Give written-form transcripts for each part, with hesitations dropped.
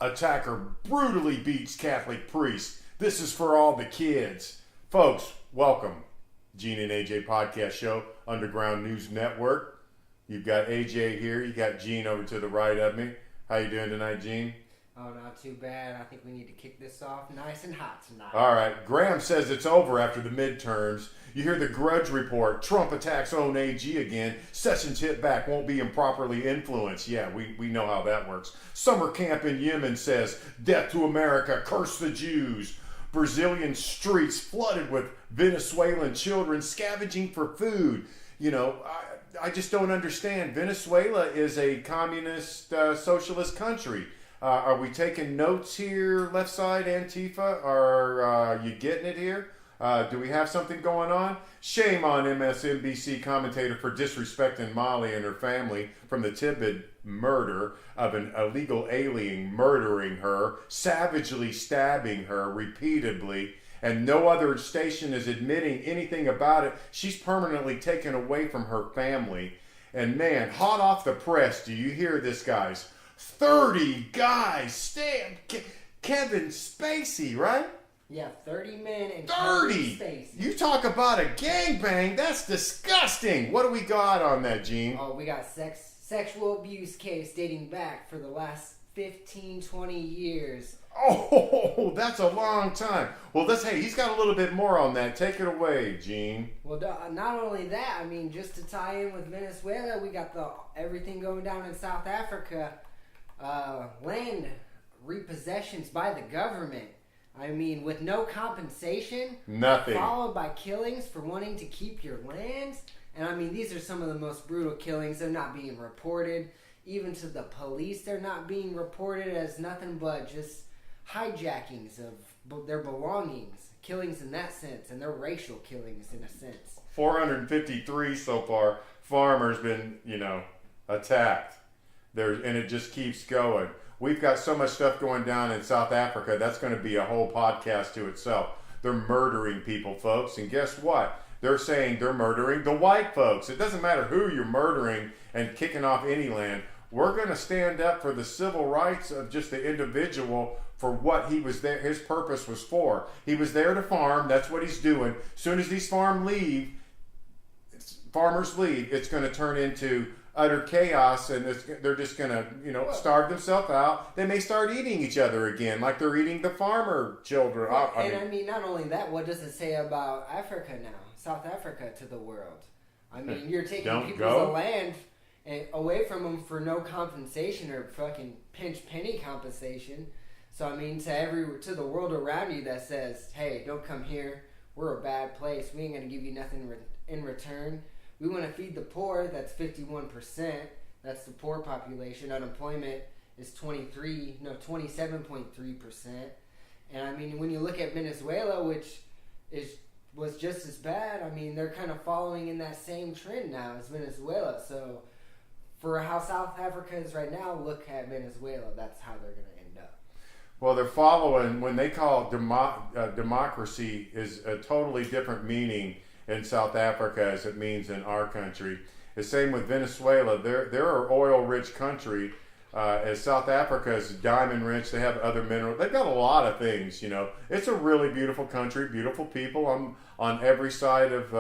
Attacker brutally beats Catholic priest. This is for all the kids. Folks, welcome. Gene and AJ podcast show, Underground News Network. You've got AJ here. You got Gene over to the right of me. How you doing tonight, Gene? Oh, not too bad. I think we need to kick this off nice and hot tonight. All right. Graham says it's over after the midterms. You hear the Grudge report. Trump attacks own AG again. Sessions hit back. Won't be improperly influenced. Yeah, we know how that works. Summer camp in Yemen says, death to America. Curse the Jews. Brazilian streets flooded with Venezuelan children scavenging for food. You know, I just don't understand. Venezuela is a communist, socialist country. Are we taking notes here, left side, Antifa? Are you getting it here? Do we have something going on? Shame on MSNBC commentator for disrespecting Molly and her family from the Tibet murder of an illegal alien murdering her, savagely stabbing her repeatedly, and no other station is admitting anything about it. She's permanently taken away from her family. And man, hot off the press, do you hear this, guys? 30 guys stabbed Kevin Spacey, right? Yeah, 30 men and 30! Spacey. You talk about a gangbang, that's disgusting. What do we got on that, Gene? Oh, we got sexual abuse case dating back for the last 15, 20 years. Oh, that's a long time. Well, he's got a little bit more on that. Take it away, Gene. Well, not only that, I mean, just to tie in with Venezuela, we got everything going down in South Africa. Land repossessions by the government. I mean, with no compensation. Nothing. Followed by killings for wanting to keep your lands. And I mean, these are some of the most brutal killings. They're not being reported. Even to the police, they're not being reported as nothing but just hijackings of their belongings. Killings in that sense. And they're racial killings in a sense. 453 so far. Farmers been, attacked. And it just keeps going. We've got so much stuff going down in South Africa, that's going to be a whole podcast to itself. They're murdering people, folks. And guess what? They're saying they're murdering the white folks. It doesn't matter who you're murdering and kicking off any land. We're going to stand up for the civil rights of just the individual for what he was there. His purpose was for. He was there to farm. That's what he's doing. As soon as these farmers leave, it's going to turn into utter chaos, and they're just going to, starve themselves out. They may start eating each other again, like they're eating the farmer children. I mean, not only that, what does it say about Africa now? South Africa to the world. I mean, you're taking people's land away from them for no compensation or fucking pinch penny compensation. So I mean, to the world around you that says, hey, don't come here. We're a bad place. We ain't going to give you nothing in return. We want to feed the poor. That's 51%. That's the poor population. Unemployment is 27.3%. And I mean, when you look at Venezuela, which was just as bad, I mean, they're kind of following in that same trend now as Venezuela. So for how South Africa is right now, look at Venezuela. That's how they're going to end up. Well, they're following, when they call democracy is a totally different meaning in South Africa as it means in our country. The same with Venezuela. They're an oil-rich country. As South Africa is diamond-rich, they have other minerals. They've got a lot of things, It's a really beautiful country, beautiful people on every side of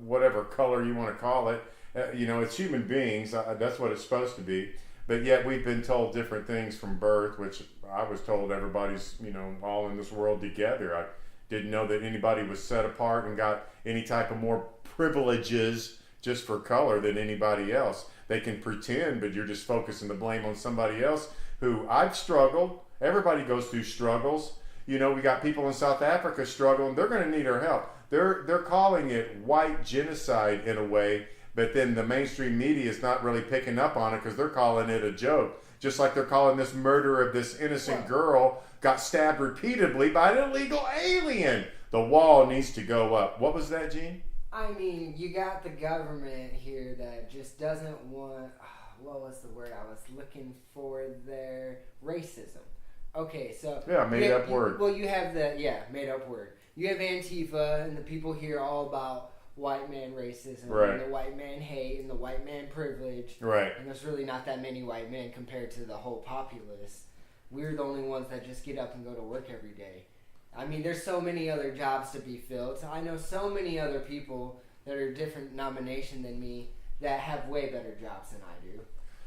whatever color you want to call it. It's human beings. That's what it's supposed to be. But yet we've been told different things from birth, which I was told everybody's, all in this world together. I didn't know that anybody was set apart and got any type of more privileges just for color than anybody else. They can pretend, but you're just focusing the blame on somebody else who I've struggled. Everybody goes through struggles. We got people in South Africa struggling. They're going to need our help. They're calling it white genocide in a way, but then the mainstream media is not really picking up on it because they're calling it a joke. Just like they're calling this murder of this innocent girl got stabbed repeatedly by an illegal alien. The wall needs to go up. What was that, Gene? I mean, you got the government here that just doesn't want... what was the word I was looking for there? Racism. Okay, so... Yeah, made-up word. Well, you have made-up word. You have Antifa and the people here all about white man racism and the white man hate and the white man privilege. Right. And there's really not that many white men compared to the whole populace. we're the only ones that just get up and go to work every day. I mean, there's so many other jobs to be filled. So I know so many other people that are different denomination than me that have way better jobs than I do.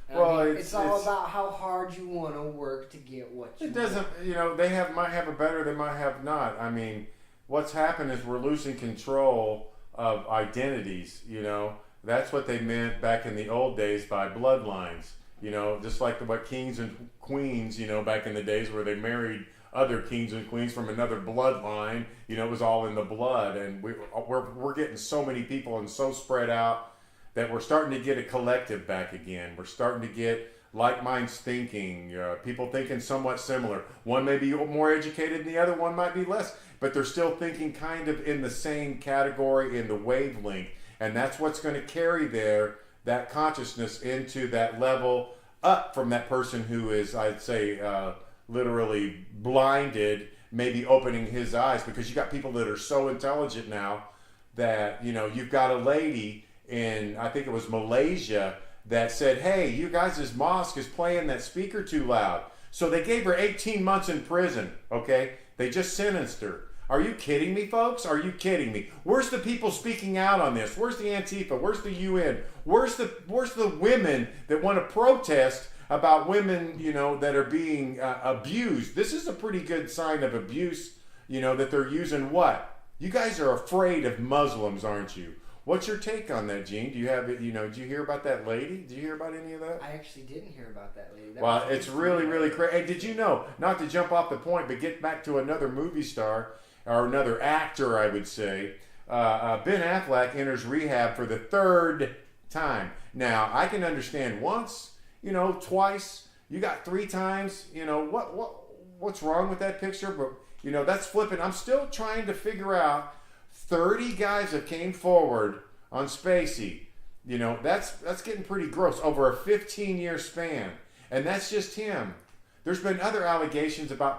And well, I mean, it's all about how hard you want to work to get what you want. It doesn't, you know, might have a better, they might have not. I mean, what's happened is we're losing control of identities, you know. That's what they meant back in the old days by bloodlines, you know, just like what kings and queens, you know, back in the days where they married other kings and queens from another bloodline, you know, it was all in the blood. And we're getting so many people and so spread out that we're starting to get a collective back again. We're starting to get like minds thinking, people thinking somewhat similar. One may be more educated than the other, one might be less, but they're still thinking kind of in the same category, in the wavelength. And that's what's going to carry that consciousness into that level up from that person who is, I'd say, literally blinded, maybe opening his eyes, because you got people that are so intelligent now that, you know, you've got a lady in, I think it was Malaysia, that said, hey, you guys' mosque is playing that speaker too loud. So they gave her 18 months in prison, okay? They just sentenced her. Are you kidding me, folks? Are you kidding me? Where's the people speaking out on this? Where's the Antifa? Where's the UN? Where's the women that want to protest about women, you know, that are being abused? This is a pretty good sign of abuse, you know, that they're using what? You guys are afraid of Muslims, aren't you? What's your take on that, Gene? Do you have it? You know, did you hear about that lady? Did you hear about any of that? I actually didn't hear about that lady. Well, it's really, really crazy. Hey, did you know? Not to jump off the point, but get back to another movie star or another actor, I would say. Ben Affleck enters rehab for the third time. Now, I can understand once, you know, twice. You got 3 times. You know what's wrong with that picture? But you know, that's flipping. I'm still trying to figure out. 30 guys have came forward on Spacey. You know, that's getting pretty gross over a 15-year span. And that's just him. There's been other allegations about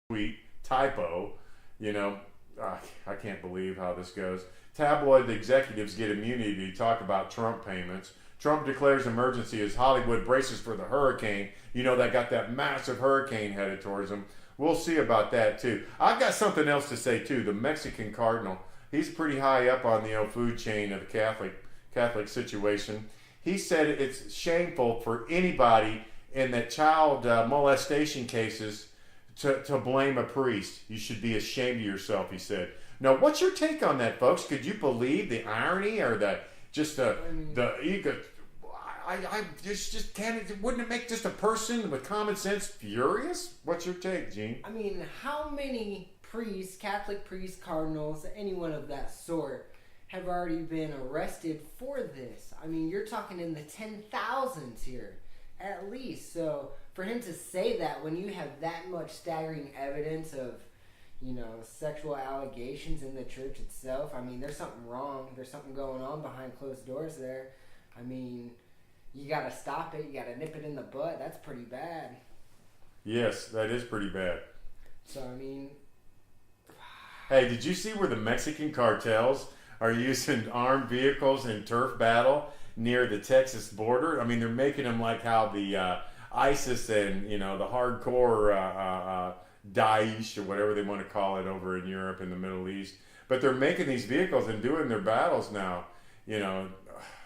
tweet typo. You know, I can't believe how this goes. Tabloid executives get immunity to talk about Trump payments. Trump declares emergency as Hollywood braces for the hurricane. You know, that got that massive hurricane headed towards them. We'll see about that too. I've got something else to say too. The Mexican cardinal, he's pretty high up on the food chain of the Catholic situation. He said it's shameful for anybody in the child molestation cases to blame a priest. You should be ashamed of yourself, he said. Now, what's your take on that, folks? Could you believe the irony or the ego? I just can't. Wouldn't it make just a person with common sense furious? What's your take, Gene? I mean, how many priests, Catholic priests, cardinals, anyone of that sort, have already been arrested for this? I mean, you're talking in the 10,000s here, at least. So for him to say that when you have that much staggering evidence of, you know, sexual allegations in the church itself, I mean, there's something wrong. There's something going on behind closed doors there. I mean, you gotta stop it. You gotta nip it in the butt. That's pretty bad. Yes, that is pretty bad. So, I mean... Hey, did you see where the Mexican cartels are using armed vehicles in turf battle near the Texas border? I mean, they're making them like how the ISIS and, you know, the hardcore Daesh or whatever they want to call it over in Europe and the Middle East. But they're making these vehicles and doing their battles now, you know...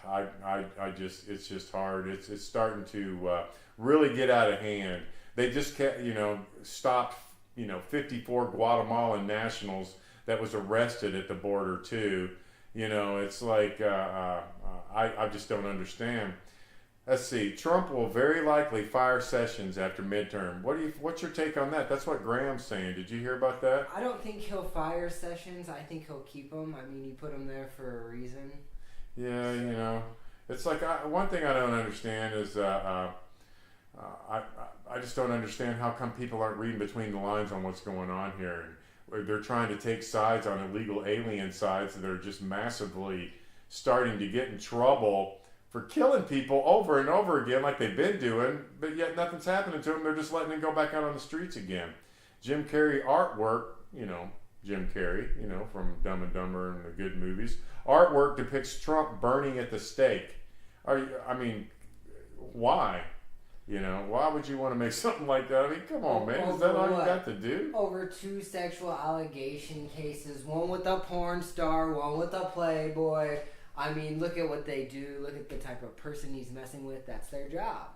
it's just hard. It's starting to really get out of hand. They just stopped, 54 Guatemalan nationals that was arrested at the border too. You know, it's like, I just don't understand. Let's see. Trump will very likely fire Sessions after midterm. What's your take on that? That's what Graham's saying. Did you hear about that? I don't think he'll fire Sessions. I think he'll keep him. I mean, he put him there for a reason. Yeah, you know, it's like one thing I don't understand is I just don't understand how come people aren't reading between the lines on what's going on here. And they're trying to take sides on illegal alien sides that are just massively starting to get in trouble for killing people over and over again like they've been doing, but yet nothing's happening to them. They're just letting them go back out on the streets again. Jim Carrey artwork, Jim Carrey, from Dumb and Dumber and the good movies. Artwork depicts Trump burning at the stake. Why? Why would you want to make something like that? I mean, come on, man. Is that all you got to do? Over 2 sexual allegation cases, one with a porn star, one with a playboy. I mean, look at what they do. Look at the type of person he's messing with. That's their job.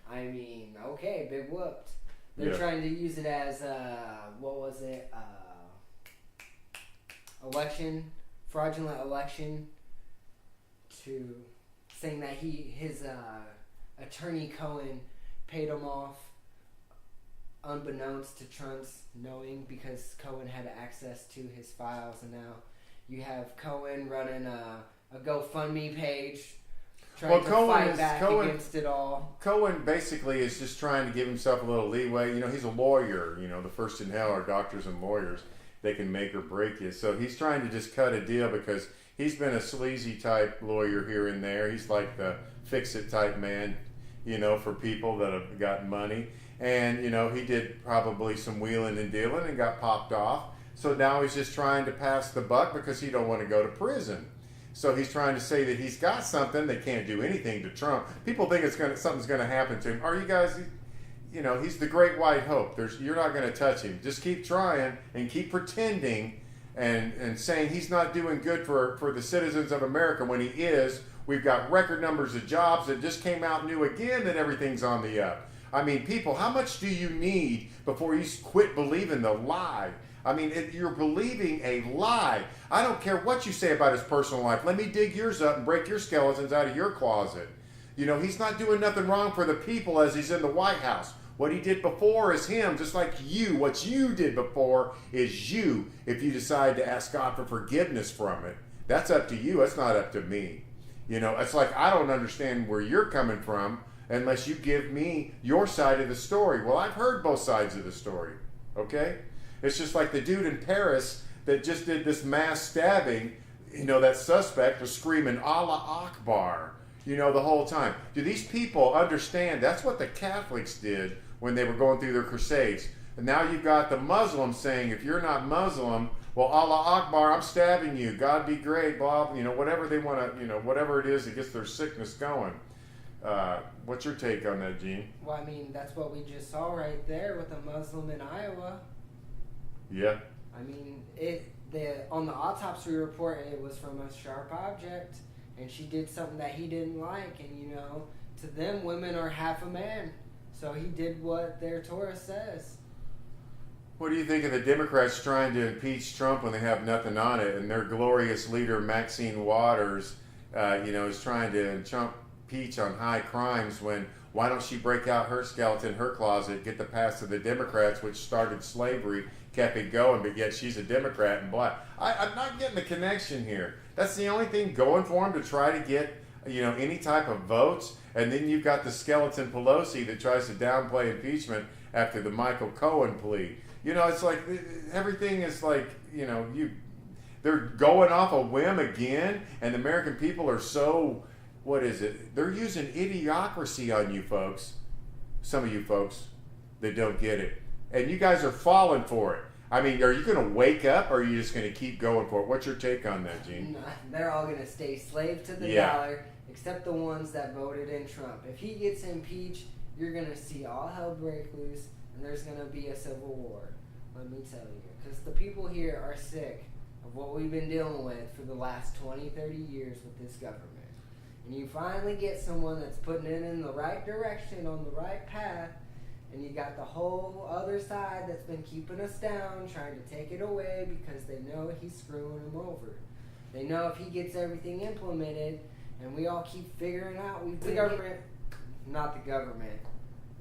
I mean, okay, big whooped. They're trying to use it as, fraudulent election, to saying that his attorney Cohen paid him off unbeknownst to Trump's knowing, because Cohen had access to his files, and now you have Cohen running a GoFundMe page trying to fight back against it all. Cohen basically is just trying to give himself a little leeway. He's a lawyer. The first in hell are doctors and lawyers. They can make or break you. So he's trying to just cut a deal because he's been a sleazy type lawyer here and there. He's like the fix-it type man, for people that have got money. And, he did probably some wheeling and dealing and got popped off. So now he's just trying to pass the buck because he don't want to go to prison. So he's trying to say that he's got something. They can't do anything to Trump. People think something's going to happen to him. Are you guys... he's the great white hope. You're not going to touch him. Just keep trying and keep pretending and saying he's not doing good for the citizens of America when he is. We've got record numbers of jobs that just came out new again that everything's on the up. I mean, people, how much do you need before you quit believing the lie? I mean, you're believing a lie. I don't care what you say about his personal life. Let me dig yours up and break your skeletons out of your closet. He's not doing nothing wrong for the people as he's in the White House. What he did before is him, just like you. What you did before is you. If you decide to ask God for forgiveness from it, that's up to you. It's not up to me. It's like I don't understand where you're coming from unless you give me your side of the story. Well, I've heard both sides of the story, okay? It's just like the dude in Paris that just did this mass stabbing. That suspect was screaming, Allah Akbar, the whole time. Do these people understand that's what the Catholics did when they were going through their crusades? And now you've got the Muslims saying, if you're not Muslim, well, Allah Akbar, I'm stabbing you. God be great, blah, whatever they want to, whatever it is that gets their sickness going. What's your take on that, Gene? Well, I mean, that's what we just saw right there with a Muslim in Iowa. Yeah. I mean, on the autopsy report, it was from a sharp object, and she did something that he didn't like, and to them, women are half a man. So he did what their Torah says. What do you think of the Democrats trying to impeach Trump when they have nothing on it, and their glorious leader Maxine Waters, is trying to impeach on high crimes when? Why don't she break out her skeleton, her closet, get the pass of the Democrats, which started slavery, kept it going, but yet she's a Democrat and black. I'm not getting the connection here. That's the only thing going for him, to try to get any type of votes. And then you've got the skeleton Pelosi that tries to downplay impeachment after the Michael Cohen plea. It's like everything is like, they're going off a whim again, and the American people are so, what is it? They're using idiocracy on you folks. Some of you folks that don't get it. And you guys are falling for it. I mean, are you going to wake up, or are you just going to keep going for it? What's your take on that, Gene? Nah, they're all going to stay slave to the dollar, except the ones that voted in Trump. If he gets impeached, you're going to see all hell break loose, and there's going to be a civil war. Let me tell you. Because the people here are sick of what we've been dealing with for the last 20, 30 years with this government. And you finally get someone that's putting it in the right direction, on the right path, and you got the whole other side that's been keeping us down, trying to take it away because they know he's screwing them over. They know if he gets everything implemented, and we all keep figuring out not the government,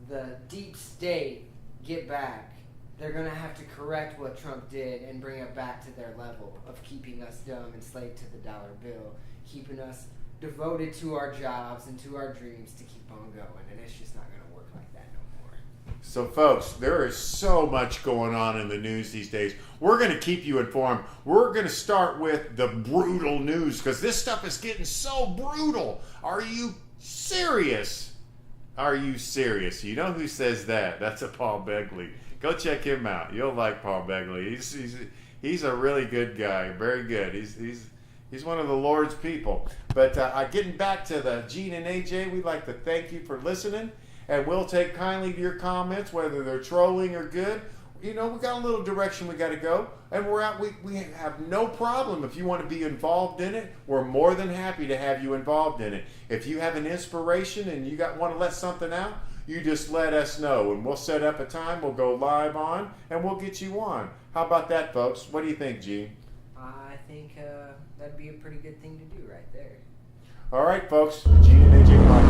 the deep state get back. They're going to have to correct what Trump did and bring it back to their level of keeping us dumb and slave to the dollar bill, keeping us devoted to our jobs and to our dreams to keep on going. And it's just not going to work like that no more. So, folks, there is so much going on in the news these days. We're going to keep you informed. We're going to start with the brutal news because this stuff is getting so brutal. Are you serious? Are you serious? You know who says that? That's a Paul Begley. Go check him out. You'll like Paul Begley. He's a really good guy. Very good. He's one of the Lord's people. But getting back to the Gene and AJ, we'd like to thank you for listening. and we'll take kindly to your comments, whether they're trolling or good. We got a little direction we got to go, and we're out. We have no problem if you want to be involved in it. We're more than happy to have you involved in it. If you have an inspiration and you want to let something out, you just let us know, and we'll set up a time. We'll go live on, and we'll get you on. How about that, folks? What do you think, Gene? I think that'd be a pretty good thing to do right there. All right, folks. Gene and AJ Podcast.